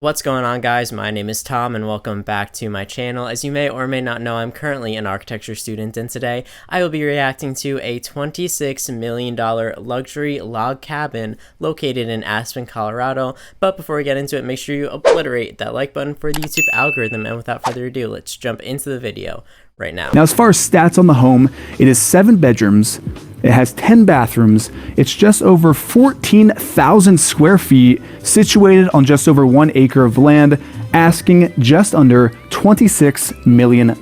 What's going on, guys? My name is Tom and welcome back to my channel. As you may or may not know, I'm currently an architecture student, and today I will be reacting to a $26 million luxury log cabin located in Aspen, Colorado. But before we get into it, make sure you obliterate that like button for the YouTube algorithm, and without further ado, let's jump into the video right now. Now, as far as stats on the home, it is 7 bedrooms. It has 10 bathrooms. It's just over 14,000 square feet, situated on just over 1 acre of land, asking just under $26 million.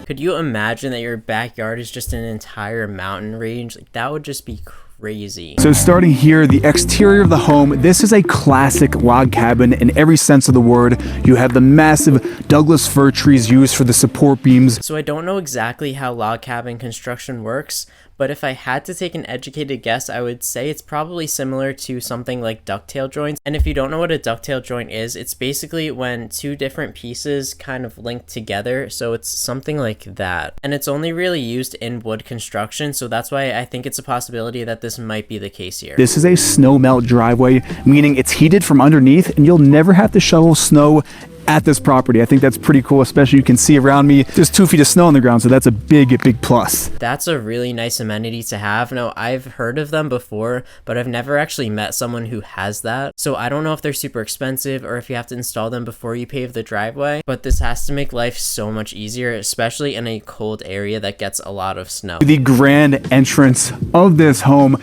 Could you imagine that your backyard is just an entire mountain range? Like, that would just be crazy. So starting here, the exterior of the home, this is a classic log cabin in every sense of the word. You have the massive Douglas fir trees used for the support beams. So I don't know exactly how log cabin construction works, but if I had to take an educated guess, I would say it's probably similar to something like ducktail joints. And if you don't know what a ducktail joint is, it's basically when two different pieces kind of link together. So it's something like that. And it's only really used in wood construction, so that's why I think it's a possibility that this might be the case here. This is a snow melt driveway, meaning it's heated from underneath and you'll never have to shovel snow at this property. I think that's pretty cool, especially you can see around me there's 2 feet of snow on the ground, so that's a big plus. That's a really nice amenity to have. Now, I've heard of them before, but I've never actually met someone who has that, so I don't know if they're super expensive or if you have to install them before you pave the driveway, but this has to make life so much easier, especially in a cold area that gets a lot of snow. The grand entrance of this home,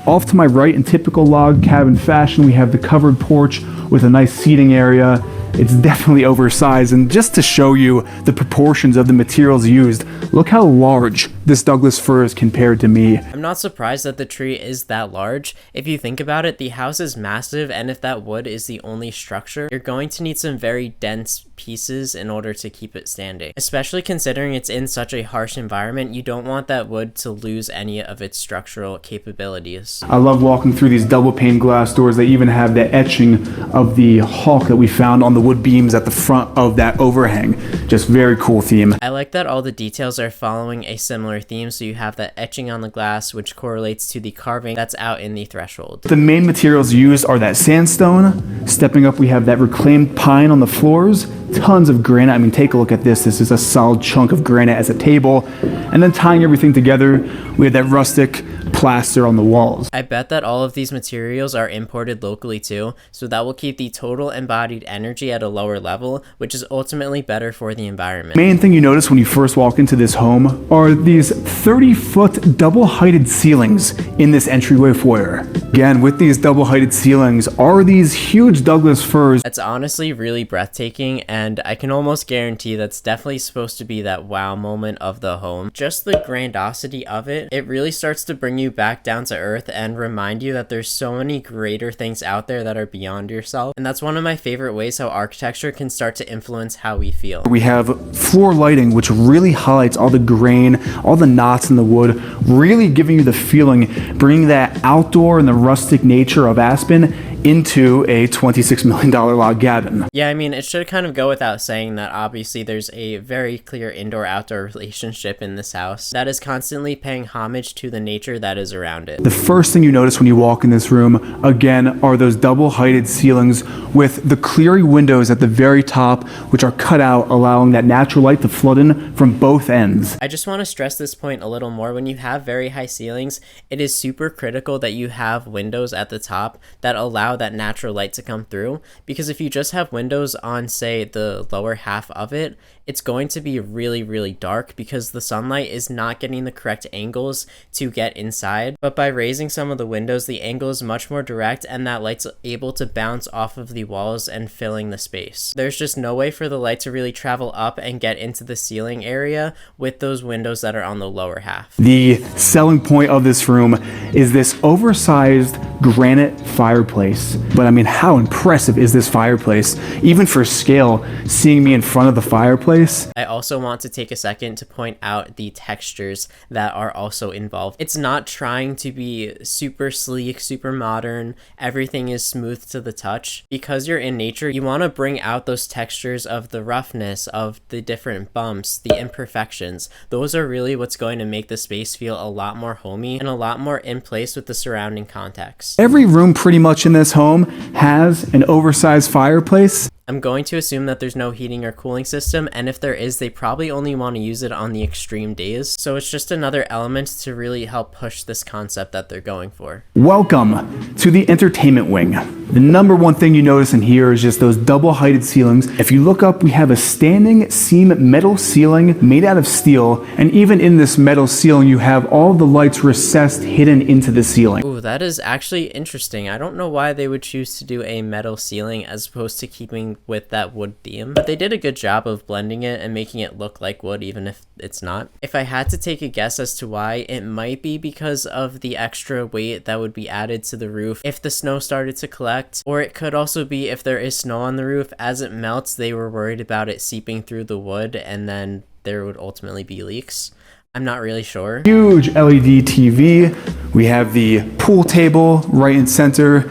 off to my right, in typical log cabin fashion, we have the covered porch with a nice seating area. It's definitely oversized, and just to show you the proportions of the materials used, look how large this Douglas fir is compared to me. I'm not surprised that the tree is that large. If you think about it, the house is massive, and if that wood is the only structure, you're going to need some very dense pieces in order to keep it standing. Especially considering it's in such a harsh environment, you don't want that wood to lose any of its structural capabilities. I love walking through these double pane glass doors. They even have the etching of the hawk that we found on the wood beams at the front of that overhang. Just very cool theme. I like that all the details are following a similar theme, so you have that etching on the glass, which correlates to the carving that's out in the threshold. The main materials used are that sandstone. Stepping up, we have that reclaimed pine on the floors. Tons of granite. I mean, take a look at this. This is a solid chunk of granite as a table. And then tying everything together, we have that rustic plaster on the walls. I bet that all of these materials are imported locally too, so that will keep the total embodied energy at a lower level, which is ultimately better for the environment. Main thing you notice when you first walk into this home are these 30-foot double-heighted ceilings in this entryway foyer. Again, with these double-heighted ceilings are these huge Douglas firs. That's honestly really breathtaking, and I can almost guarantee that's definitely supposed to be that wow moment of the home. Just the grandiosity of it, it really starts to bring you back down to earth and remind you that there's so many greater things out there that are beyond yourself. And that's one of my favorite ways how architecture can start to influence how we feel. We have floor lighting, which really highlights all the grain, all the knots in the wood, really giving you the feeling, bringing that outdoor and the rustic nature of Aspen into a $26 million log cabin. Yeah, I mean, it should kind of go without saying that obviously there's a very clear indoor-outdoor relationship in this house that is constantly paying homage to the nature that is around it. The first thing you notice when you walk in this room, again, are those double-heighted ceilings with the cleary windows at the very top, which are cut out, allowing that natural light to flood in from both ends. I just want to stress this point a little more. When you have very high ceilings, it is super critical that you have windows at the top that allow that natural light to come through, because if you just have windows on, say, the lower half of it, it's going to be really dark because the sunlight is not getting the correct angles to get inside. But by raising some of the windows, the angle is much more direct and that light's able to bounce off of the walls and filling the space. There's just no way for the light to really travel up and get into the ceiling area with those windows that are on the lower half. The selling point of this room is this oversized granite fireplace. But I mean, how impressive is this fireplace? Even for scale, seeing me in front of the fireplace. I also want to take a second to point out the textures that are also involved. It's not trying to be super sleek, super modern, everything is smooth to the touch. Because you're in nature, you want to bring out those textures of the roughness, of the different bumps, the imperfections. Those are really what's going to make the space feel a lot more homey and a lot more in place with the surrounding context. house. Every room pretty much in this home has an oversized fireplace. I'm going to assume that there's no heating or cooling system, and if there is, they probably only want to use it on the extreme days. So it's just another element to really help push this concept that they're going for. Welcome to the entertainment wing. The number one thing you notice in here is just those double heighted ceilings. If you look up, we have a standing seam metal ceiling made out of steel, and even in this metal ceiling, you have all the lights recessed hidden into the ceiling. Ooh, that is actually interesting. I don't know why they would choose to do a metal ceiling as opposed to keeping with that wood theme, but they did a good job of blending it and making it look like wood even if it's not. If I had to take a guess as to why, it might be because of the extra weight that would be added to the roof if the snow started to collect, or it could also be if there is snow on the roof, as it melts they were worried about it seeping through the wood and then there would ultimately be leaks. I'm not really sure. Huge LED TV. We have the pool table right in center.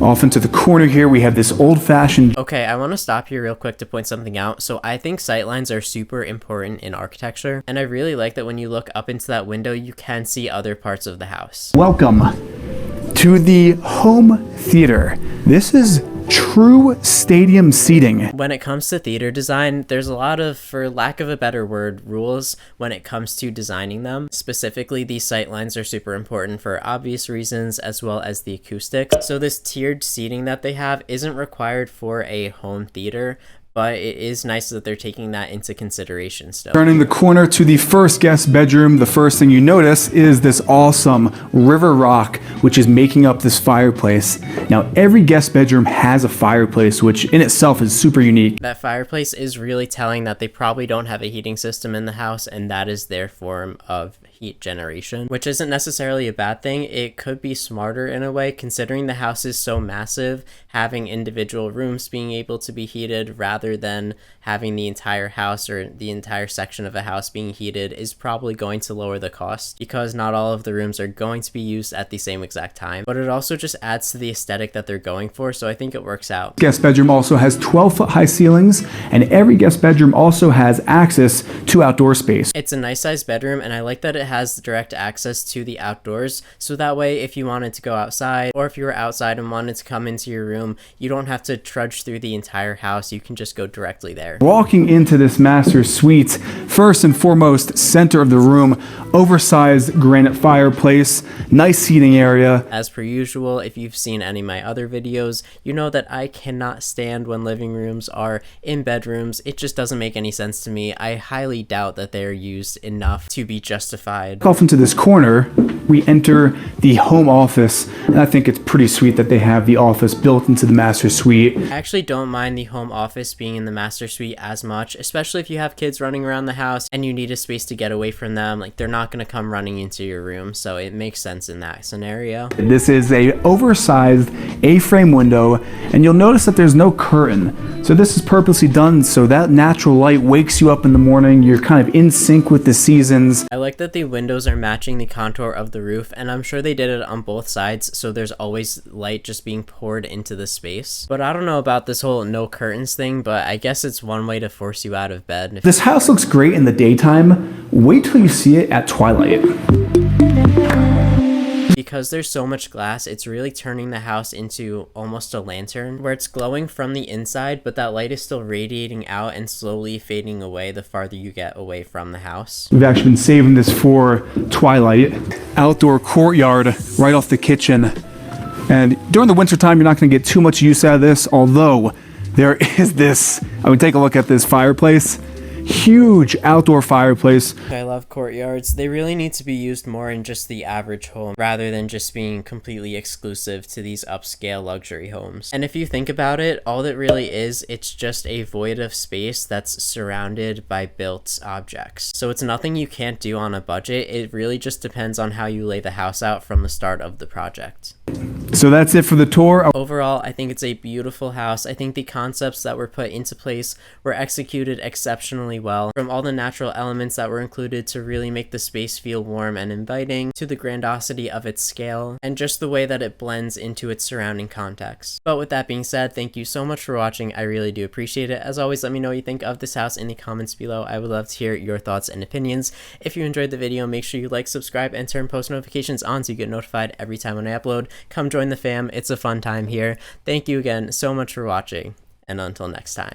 Off into the corner here, we have this old-fashioned... Okay, I want to stop here real quick to point something out. So I think sightlines are super important in architecture, and I really like that when you look up into that window, you can see other parts of the house. Welcome to the home theater. This is true stadium seating. When it comes to theater design, there's a lot of, for lack of a better word, rules when it comes to designing them. Specifically, these sightlines are super important for obvious reasons as well as the acoustics. So this tiered seating that they have isn't required for a home theater, but it is nice that they're taking that into consideration still. Turning the corner to the first guest bedroom, the first thing you notice is this awesome river rock, which is making up this fireplace. Now, every guest bedroom has a fireplace, which in itself is super unique. That fireplace is really telling that they probably don't have a heating system in the house, and that is their form of heat generation, which isn't necessarily a bad thing. It could be smarter in a way, considering the house is so massive. Having individual rooms being able to be heated rather than having the entire house or the entire section of a house being heated is probably going to lower the cost, because not all of the rooms are going to be used at the same exact time. But it also just adds to the aesthetic that they're going for, so I think it works out. Guest bedroom also has 12-foot high ceilings, and every guest bedroom also has access to outdoor space. It's a nice sized bedroom, and I like that it has direct access to the outdoors, so that way if you wanted to go outside, or if you were outside and wanted to come into your room, you don't have to trudge through the entire house. You can just go directly there. Walking into this master suite, first and foremost, center of the room, oversized granite fireplace, nice seating area. As per usual, if you've seen any of my other videos, you know that I cannot stand when living rooms are in bedrooms. It just doesn't make any sense to me. I highly doubt that they're used enough to be justified. Off into this corner, we enter the home office, and I think it's pretty sweet that they have the office built into the master suite. I actually don't mind the home office being in the master suite as much, especially if you have kids running around the house and you need a space to get away from them. Like, they're not going to come running into your room, so it makes sense in that scenario. This is a oversized A-frame window, and you'll notice that there's no curtain. So this is purposely done so that natural light wakes you up in the morning. You're kind of in sync with the seasons. I like that the windows are matching the contour of the roof, and I'm sure they did it on both sides, so there's always light just being poured into the space. But I don't know about this whole no curtains thing, but I guess it's one way to force you out of bed. This house looks great in the daytime. Wait till you see it at twilight. Because there's so much glass, it's really turning the house into almost a lantern, where it's glowing from the inside, but that light is still radiating out and slowly fading away the farther you get away from the house. We've actually been saving this for twilight. Outdoor courtyard right off the kitchen. And during the winter time, you're not going to get too much use out of this, although there is this, I would take a look at this fireplace. Huge outdoor fireplace. I love courtyards. They really need to be used more in just the average home rather than just being completely exclusive to these upscale luxury homes. And if you think about it, all that really is, it's just a void of space that's surrounded by built objects. So it's nothing you can't do on a budget. It really just depends on how you lay the house out from the start of the project. So that's it for the tour. Overall, I think it's a beautiful house. I think the concepts that were put into place were executed exceptionally extremely well, from all the natural elements that were included to really make the space feel warm and inviting, to the grandiosity of its scale, and just the way that it blends into its surrounding context. But with that being said, thank you so much for watching. I really do appreciate it. As always, let me know what you think of this house in the comments below. I would love to hear your thoughts and opinions. If you enjoyed the video, make sure you like, subscribe, and turn post notifications on so you get notified every time when I upload. Come join the fam. It's a fun time here. Thank you again so much for watching, and until next time.